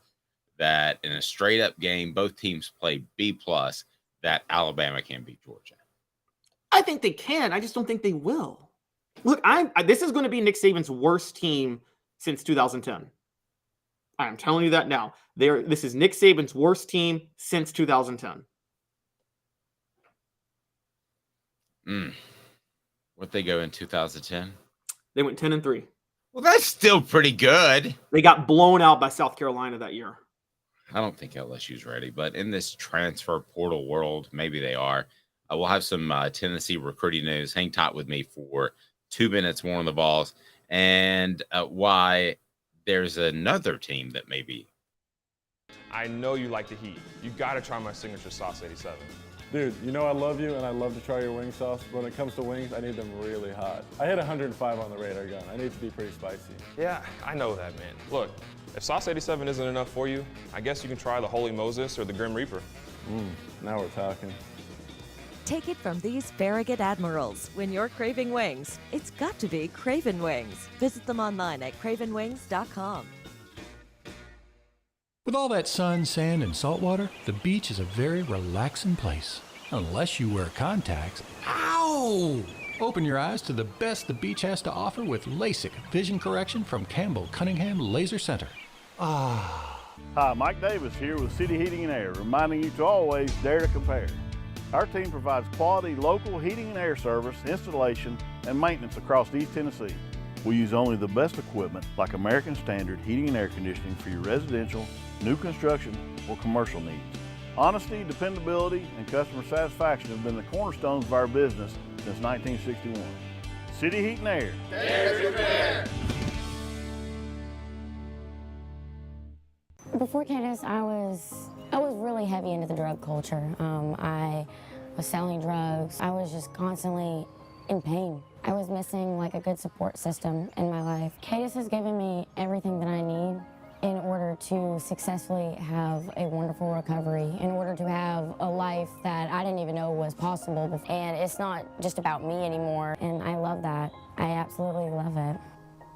that in a straight up game, both teams play B+, that Alabama can beat Georgia. I think they can. I just don't think they will. Look, this is going to be Nick Saban's worst team since 2010. I'm telling you that now. This is Nick Saban's worst team since 2010. What they go in 2010? They went 10-3. Well, that's still pretty good. They got blown out by South Carolina that year. I don't think LSU's ready, but in this transfer portal world, maybe they are. We'll have some Tennessee recruiting news. Hang tight with me for 2 minutes more on the Vols and why there's another team that maybe. I know you like the heat. You got to try my signature sauce 87. Dude, you know I love you and I love to try your wing sauce, but when it comes to wings, I need them really hot. I hit 105 on the radar gun. I need to be pretty spicy. Yeah, I know that, man. Look, if sauce 87 isn't enough for you, I guess you can try the Holy Moses or the Grim Reaper. Now we're talking. Take it from these Farragut Admirals. When you're craving wings, it's got to be Craven Wings. Visit them online at cravenwings.com. With all that sun, sand, and salt water, the beach is a very relaxing place. Unless you wear contacts. Ow! Open your eyes to the best the beach has to offer with LASIK vision correction from Campbell Cunningham Laser Center. Hi, Mike Davis here with City Heating and Air, reminding you to always dare to compare. Our team provides quality local heating and air service, installation, and maintenance across East Tennessee. We use only the best equipment like American Standard heating and air conditioning for your residential, new construction, or commercial needs. Honesty, dependability, and customer satisfaction have been the cornerstones of our business since 1961. City Heat and Air. Dare to compare. Before Cadis, I was really heavy into the drug culture. I was selling drugs. I was just constantly in pain. I was missing like a good support system in my life. Cadis has given me everything that I need in order to successfully have a wonderful recovery, in order to have a life that I didn't even know was possible. And it's not just about me anymore, and I love that. I absolutely love it.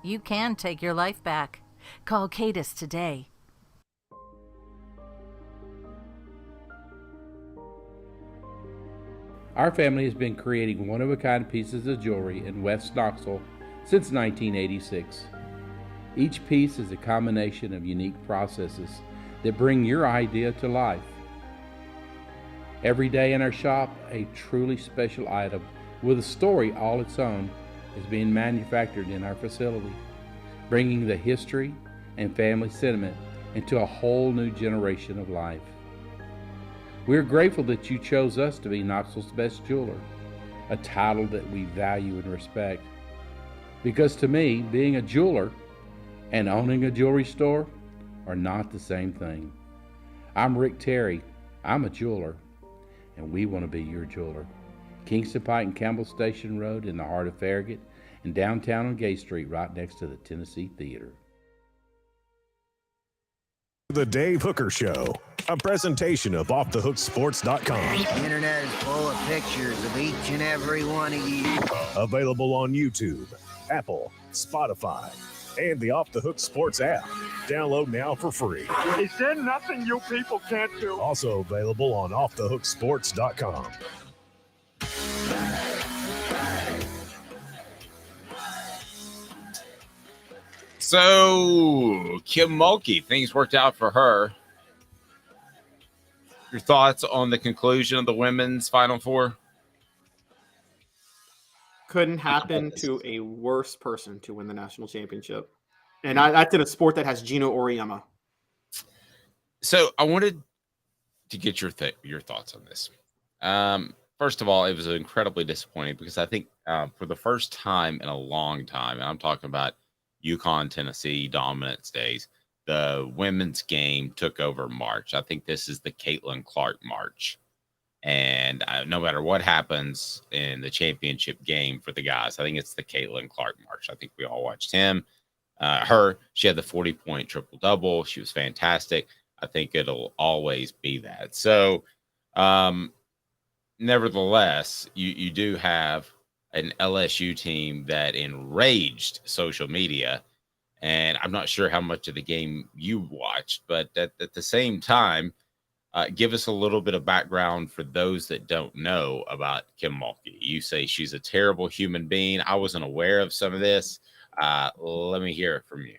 You can take your life back. Call Cadis today. Our family has been creating one-of-a-kind pieces of jewelry in West Knoxville since 1986. Each piece is a combination of unique processes that bring your idea to life. Every day in our shop, a truly special item with a story all its own is being manufactured in our facility, bringing the history and family sentiment into a whole new generation of life. We're grateful that you chose us to be Knoxville's best jeweler, a title that we value and respect. Because to me, being a jeweler and owning a jewelry store are not the same thing. I'm Rick Terry. I'm a jeweler, and we want to be your jeweler. Kingston Pike and Campbell Station Road in the heart of Farragut, and downtown on Gay Street right next to the Tennessee Theater. The Dave Hooker Show, a presentation of OffTheHookSports.com. The internet is full of pictures of each and every one of you. Available on YouTube, Apple, Spotify, and the Off the Hook Sports app. Download now for free. Is there nothing you people can't do? Also available on OffTheHookSports.com. So, Kim Mulkey, things worked out for her. Your thoughts on the conclusion of the women's Final Four? Couldn't happen to a worse person to win the national championship. And that's in a sport that has Gino Auriemma. So I wanted to get your thoughts on this. First of all, it was incredibly disappointing because I think for the first time in a long time, and I'm talking about UConn, Tennessee dominance days, the women's game took over March. I think this is the Caitlin Clark March. And no matter what happens in the championship game for the guys, I think it's the Caitlin Clark March. I think we all watched her. She had the 40-point triple-double. She was fantastic. I think it'll always be that. So, nevertheless, you do have an LSU team that enraged social media. And I'm not sure how much of the game you watched, but at the same time, Give us a little bit of background for those that don't know about Kim Mulkey. You say she's a terrible human being. I wasn't aware of some of this. Let me hear it from you.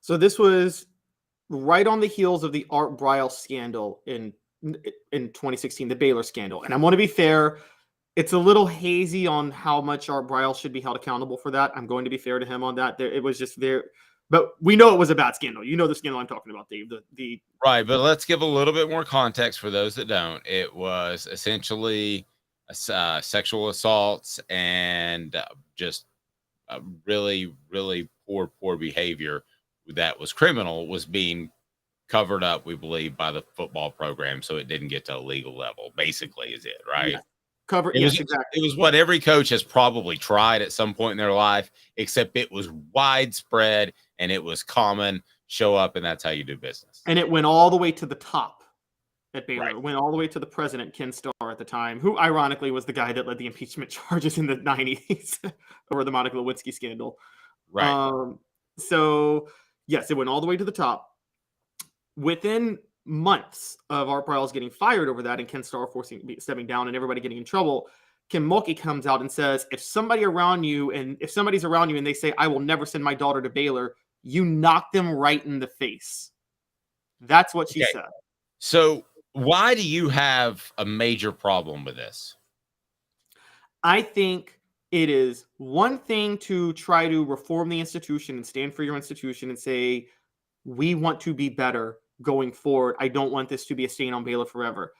So this was right on the heels of the Art Briles scandal in 2016, the Baylor scandal. And I want to be fair, it's a little hazy on how much Art Briles should be held accountable for that. I'm going to be fair to him on that. It was just there, but we know it was a bad scandal. You know the scandal I'm talking about, Dave. Right, but let's give a little bit more context for those that don't. It was essentially sexual assaults and just really, really poor behavior that was criminal was being covered up, we believe, by the football program, so it didn't get to a legal level. Basically, is it right? Yeah. Yes, exactly. It was what every coach has probably tried at some point in their life, except it was widespread and it was common. Show up, and that's how you do business. And it went all the way to the top at Baylor. Right. It went all the way to the president, Ken Starr, at the time, who ironically was the guy that led the impeachment charges in the 90s over the Monica Lewinsky scandal. Right. So, yes, it went all the way to the top. Within months of Art Briles getting fired over that and Ken Starr stepping down and everybody getting in trouble, Kim Mulkey comes out and says, if somebody's around you and they say, I will never send my daughter to Baylor, you knock them right in the face. That's what she said. So why do you have a major problem with this? I think it is one thing to try to reform the institution and stand for your institution and say, we want to be better going forward. I don't want this to be a stain on Baylor forever.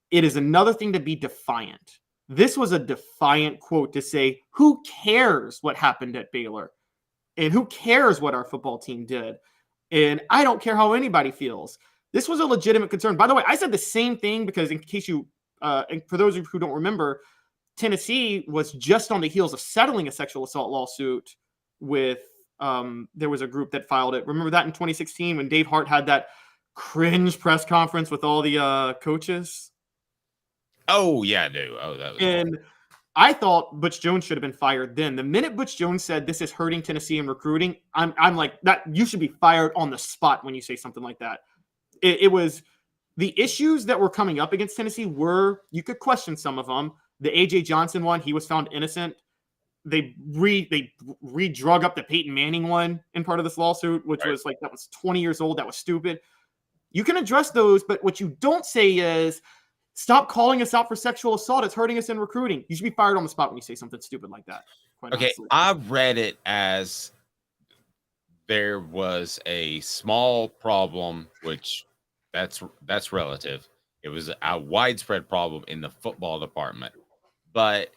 It is another thing to be defiant. This was a defiant quote to say, who cares what happened at Baylor? And who cares what our football team did? And I don't care how anybody feels. This was a legitimate concern. By the way, I said the same thing because in case you, and for those of you who don't remember, Tennessee was just on the heels of settling a sexual assault lawsuit with, there was a group that filed it. Remember that in 2016 when Dave Hart had that cringe press conference with all the coaches? Oh, yeah, I do. Oh, that was and awesome. I thought Butch Jones should have been fired then. The minute Butch Jones said this is hurting Tennessee in recruiting, I'm like, that you should be fired on the spot when you say something like that. It was the issues that were coming up against Tennessee were, you could question some of them. The A.J. Johnson one, he was found innocent. They re-drug up the Peyton Manning one in part of this lawsuit, which was like, that was 20 years old. That was stupid. You can address those, but what you don't say is, stop calling us out for sexual assault. It's hurting us in recruiting. You should be fired on the spot when you say something stupid like that. Okay, honestly. I read it as there was a small problem, which that's relative. It was a widespread problem in the football department. But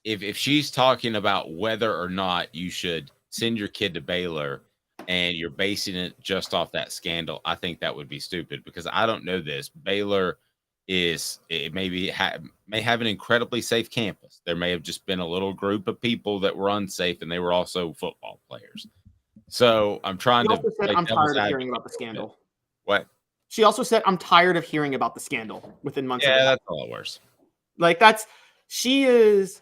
if she's talking about whether or not you should send your kid to Baylor and you're basing it just off that scandal, I think that would be stupid because I don't know this. Baylor may have an incredibly safe campus. There may have just been a little group of people that were unsafe and they were also football players. So I'm trying She to. also said, I'm tired of hearing about the scandal. What? She also said, I'm tired of hearing about the scandal within months. Yeah, that's all it was. Like she is.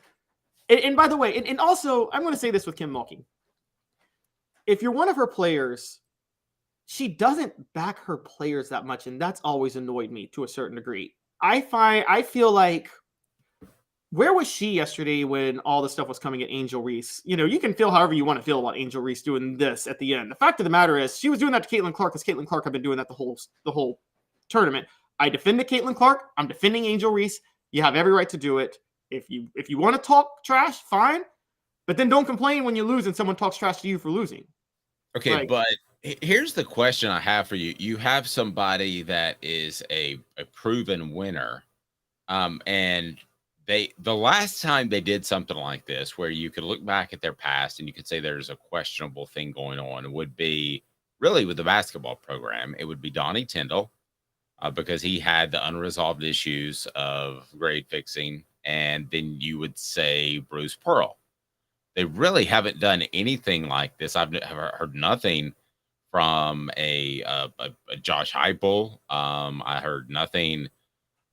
And by the way, and also I'm going to say this with Kim Mulkey. If you're one of her players, she doesn't back her players that much. And that's always annoyed me to a certain degree. I feel like, where was she yesterday when all the stuff was coming at Angel Reese? You know, you can feel however you want to feel about Angel Reese doing this at the end. The fact of the matter is she was doing that to Caitlin Clark because Caitlin Clark had been doing that the whole tournament. I defended Caitlin Clark. I'm defending Angel Reese. You have every right to do it. If you want to talk trash, fine. But then don't complain when you lose and someone talks trash to you for losing. Okay, but here's the question I have for you. You have somebody that is a proven winner, and the last time they did something like this, where you could look back at their past and you could say there's a questionable thing going on, would be really with the basketball program. It would be Donnie Tyndall, because he had the unresolved issues of grade fixing, and then you would say Bruce Pearl. They really haven't done anything like this. I've heard nothing from a Josh Heupel. I heard nothing.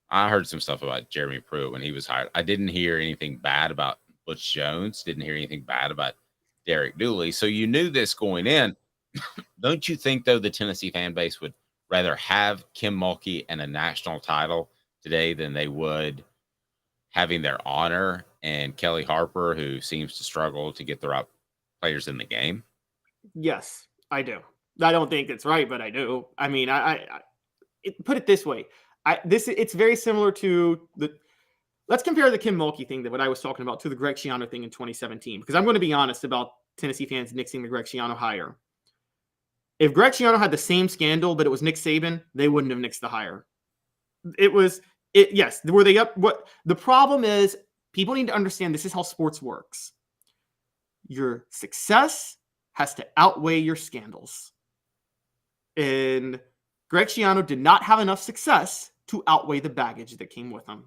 I heard some stuff about Jeremy Pruitt when he was hired. I didn't hear anything bad about Butch Jones. Didn't hear anything bad about Derek Dooley. So you knew this going in. Don't you think, though, the Tennessee fan base would rather have Kim Mulkey and a national title today than they would having their honor and Kelly Harper, who seems to struggle to get the right players in the game? Yes, I do. I don't think it's right, but I do. I mean, put it this way. It's very similar to let's compare the Kim Mulkey thing, that what I was talking about, to the Greg Schiano thing in 2017, because I'm going to be honest about Tennessee fans nixing the Greg Schiano hire. If Greg Schiano had the same scandal, but it was Nick Saban, they wouldn't have nixed the hire. Yes. Were they up? What the problem is, people need to understand this is how sports works. Your success has to outweigh your scandals. And Greg Schiano did not have enough success to outweigh the baggage that came with him.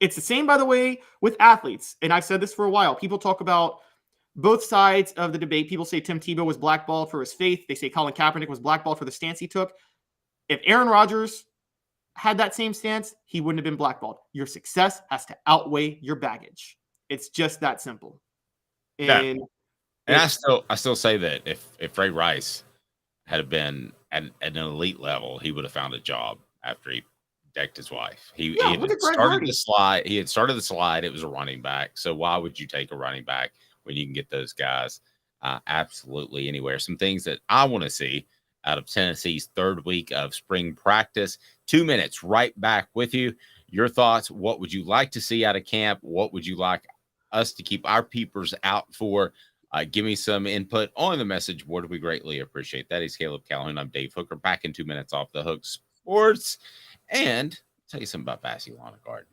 It's the same, by the way, with athletes. And I've said this for a while. People talk about both sides of the debate. People say Tim Tebow was blackballed for his faith. They say Colin Kaepernick was blackballed for the stance he took. If Aaron Rodgers had that same stance, he wouldn't have been blackballed. Your success has to outweigh your baggage. It's just that simple. And I still say that if Ray Rice had been at an elite level, he would have found a job after he decked his wife. He had started the slide. He had started the slide. It was a running back. So why would you take a running back when you can get those guys absolutely anywhere? Some things that I want to see out of Tennessee's third week of spring practice. 2 minutes, right back with you. Your thoughts. What would you like to see out of camp? What would you like us to keep our peepers out for? Give me some input on the message board. We greatly appreciate that. He's Caleb Calhoun. I'm Dave Hooker. Back in 2 minutes off the Hook Sports. And I'll tell you something about Vassy Lawn and Garden.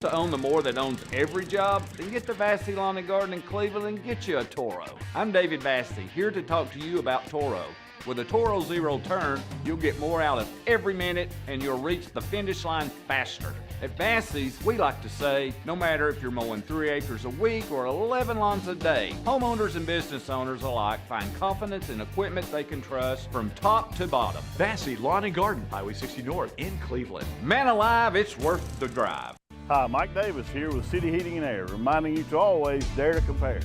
To own the more that owns every job, then get to Vassy Lawn and Garden in Cleveland and get you a Toro. I'm David Vassy, here to talk to you about Toro. With a Toro Zero Turn, you'll get more out of every minute and you'll reach the finish line faster. At Vassy's, we like to say, no matter if you're mowing 3 acres a week or 11 lawns a day, homeowners and business owners alike find confidence in equipment they can trust from top to bottom. Vassy Lawn and Garden, Highway 60 North in Cleveland. Man alive, it's worth the drive. Hi, Mike Davis here with City Heating and Air, reminding you to always dare to compare.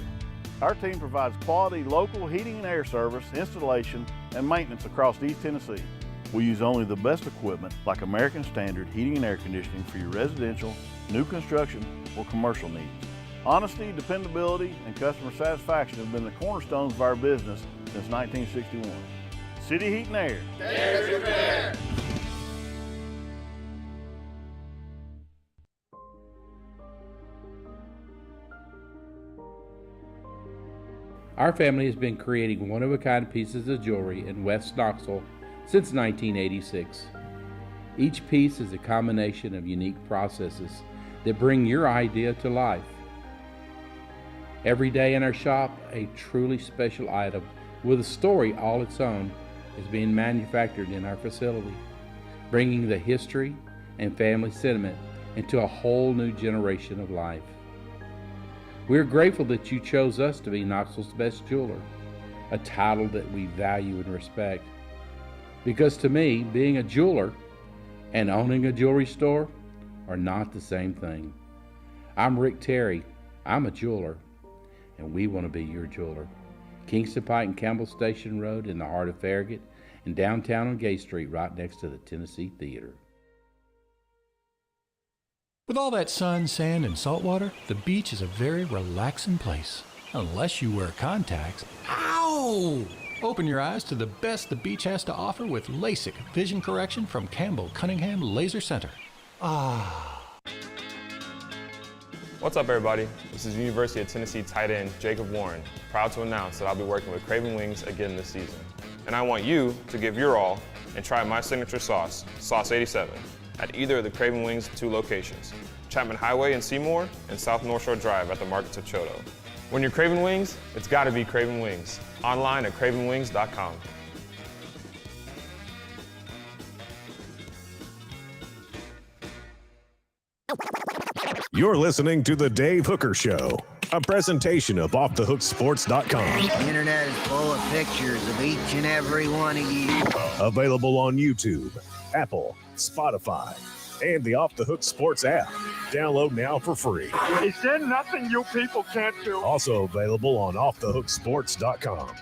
Our team provides quality local heating and air service, installation, and maintenance across East Tennessee. We use only the best equipment like American Standard heating and air conditioning for your residential, new construction, or commercial needs. Honesty, dependability, and customer satisfaction have been the cornerstones of our business since 1961. City Heat and Air. Dare to compare. Our family has been creating one-of-a-kind pieces of jewelry in West Knoxville since 1986. Each piece is a combination of unique processes that bring your idea to life. Every day in our shop, a truly special item with a story all its own is being manufactured in our facility, bringing the history and family sentiment into a whole new generation of life. We're grateful that you chose us to be Knoxville's best jeweler, a title that we value and respect. Because to me, being a jeweler and owning a jewelry store are not the same thing. I'm Rick Terry. I'm a jeweler, and we want to be your jeweler. Kingston Pike and Campbell Station Road in the heart of Farragut, and downtown on Gay Street right next to the Tennessee Theater. With all that sun, sand, and salt water, the beach is a very relaxing place. Unless you wear contacts. Ow! Open your eyes to the best the beach has to offer with LASIK vision correction from Campbell Cunningham Laser Center. What's up, everybody? This is University of Tennessee tight end Jacob Warren, proud to announce that I'll be working with Craven Wings again this season. And I want you to give your all and try my signature sauce, Sauce 87, at either of the Craven Wings 2 locations, Chapman Highway in Seymour and South North Shore Drive at the Markets of Choto. When you're craving wings, it's gotta be Craven Wings. Online at cravenwings.com. You're listening to The Dave Hooker Show, a presentation of OffTheHookSports.com. The internet is full of pictures of each and every one of you. Available on YouTube, Apple, Spotify, and the Off the Hook Sports app. Download now for free. Is there nothing you people can't do? Also available on OffTheHookSports.com.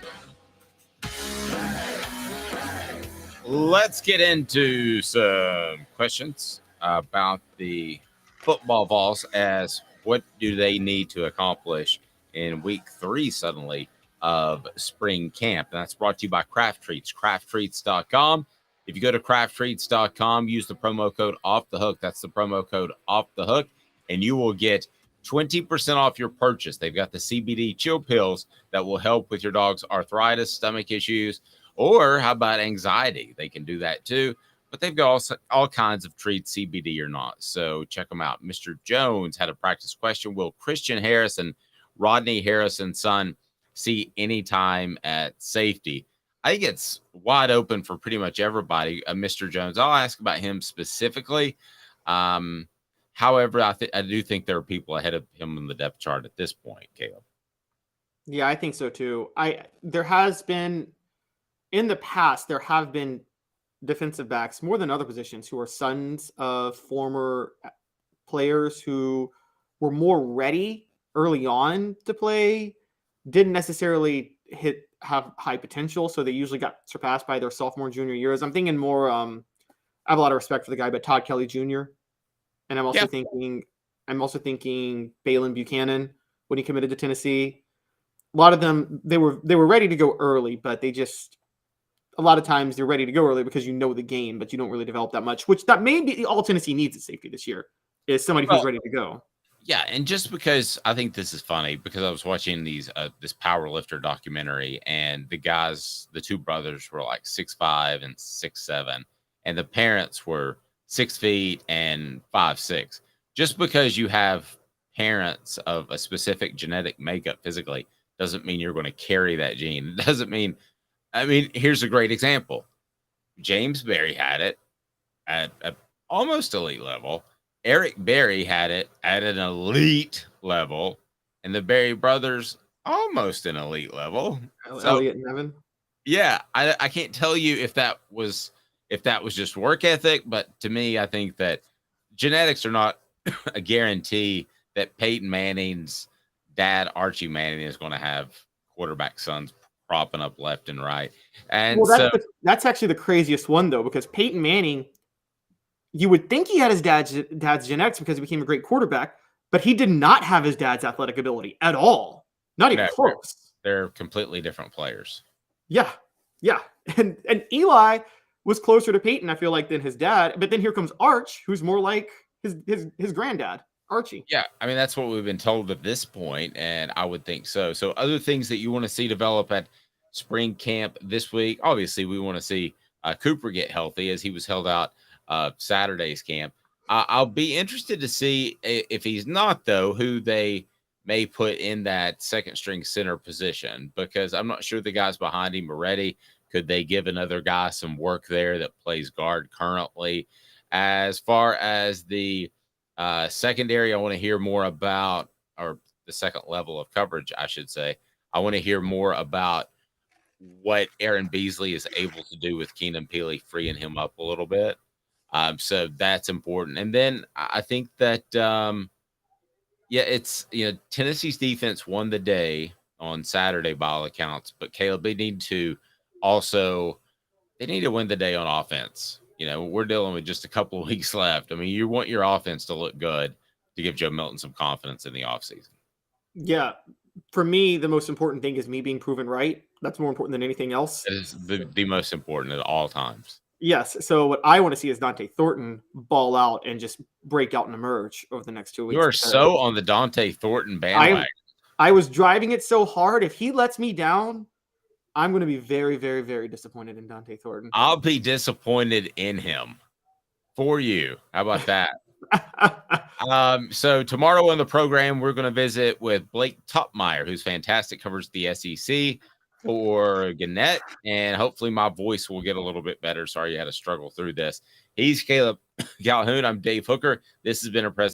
Let's get into some questions about the football Vols as what do they need to accomplish in week 3 suddenly of spring camp. And that's brought to you by Craft Treats, crafttreats.com. If you go to crafttreats.com, use the promo code Off the Hook. That's the promo code Off the Hook, and you will get 20% off your purchase. They've got the CBD chill pills that will help with your dog's arthritis, stomach issues, or how about anxiety? They can do that too. But they've got all kinds of treats, CBD or not. So check them out. Mr. Jones had a practice question. Will Christian Harris and Rodney Harrison's son see any time at safety? I think it's wide open for pretty much everybody. Mr. Jones, I'll ask about him specifically. However, I do think there are people ahead of him in the depth chart at this point, Caleb. Yeah, I think so too. There has been in the past, there have been defensive backs more than other positions who are sons of former players who were more ready early on to play, didn't necessarily have high potential, so they usually got surpassed by their sophomore and junior years. I'm thinking more. I have a lot of respect for the guy, but Todd Kelly Jr. And I'm also thinking Balin Buchanan when he committed to Tennessee. A lot of them they were ready to go early, but they just a lot of times they're ready to go early because you know the game, but you don't really develop that much. Which that may be all Tennessee needs at safety this year is somebody who's ready to go. Yeah, and just because I think this is funny because I was watching this power lifter documentary, and the two brothers were like 6'5" and 6'7", and the parents were 6 feet and 5'6". Just because you have parents of a specific genetic makeup physically doesn't mean you're going to carry that gene. It doesn't mean. I mean, here's a great example. James Berry had it at almost elite level. Eric Berry had it at an elite level, and the Berry brothers almost an elite level. Elliot and Evan. Yeah, I can't tell you if that was just work ethic, but to me, I think that genetics are not a guarantee that Peyton Manning's dad, Archie Manning, is going to have quarterback sons propping up left and right. And that's actually the craziest one though, because Peyton Manning, you would think he had his dad's genetics because he became a great quarterback, but he did not have his dad's athletic ability at all. Not even close. They're completely different players. Yeah. Yeah. And Eli was closer to Peyton, I feel like, than his dad. But then here comes Arch, who's more like his granddad, Archie. Yeah. I mean, that's what we've been told at this point, and I would think so. So other things that you want to see develop at spring camp this week, obviously we want to see Cooper get healthy as he was held out Saturday's camp. I'll be interested to see if he's not, though, who they may put in that second string center position, because I'm not sure the guys behind him are ready. Could they give another guy some work there that plays guard currently? As far as the secondary, I want to hear more about, or the second level of coverage, I should say. I want to hear more about what Aaron Beasley is able to do with Keenan Peely, freeing him up a little bit. So that's important. And then I think that, it's, Tennessee's defense won the day on Saturday by all accounts, but Caleb, they need to win the day on offense. We're dealing with just a couple of weeks left. I mean, you want your offense to look good to give Joe Milton some confidence in the offseason. Yeah. For me, the most important thing is me being proven right. That's more important than anything else. That is the most important at all times. Yes. So what I want to see is Dante Thornton ball out and just break out and emerge over the next 2 weeks. You are so on the Dante Thornton bandwagon. I was driving it so hard. If he lets me down, I'm going to be very, very, very disappointed in Dante Thornton. I'll be disappointed in him for you. How about that? So tomorrow on the program, we're going to visit with Blake Topmeyer, who's fantastic, covers the SEC for Gannett, and hopefully my voice will get a little bit better. Sorry you had to struggle through this. He's Caleb Calhoun. I'm Dave Hooker. This has been a presentation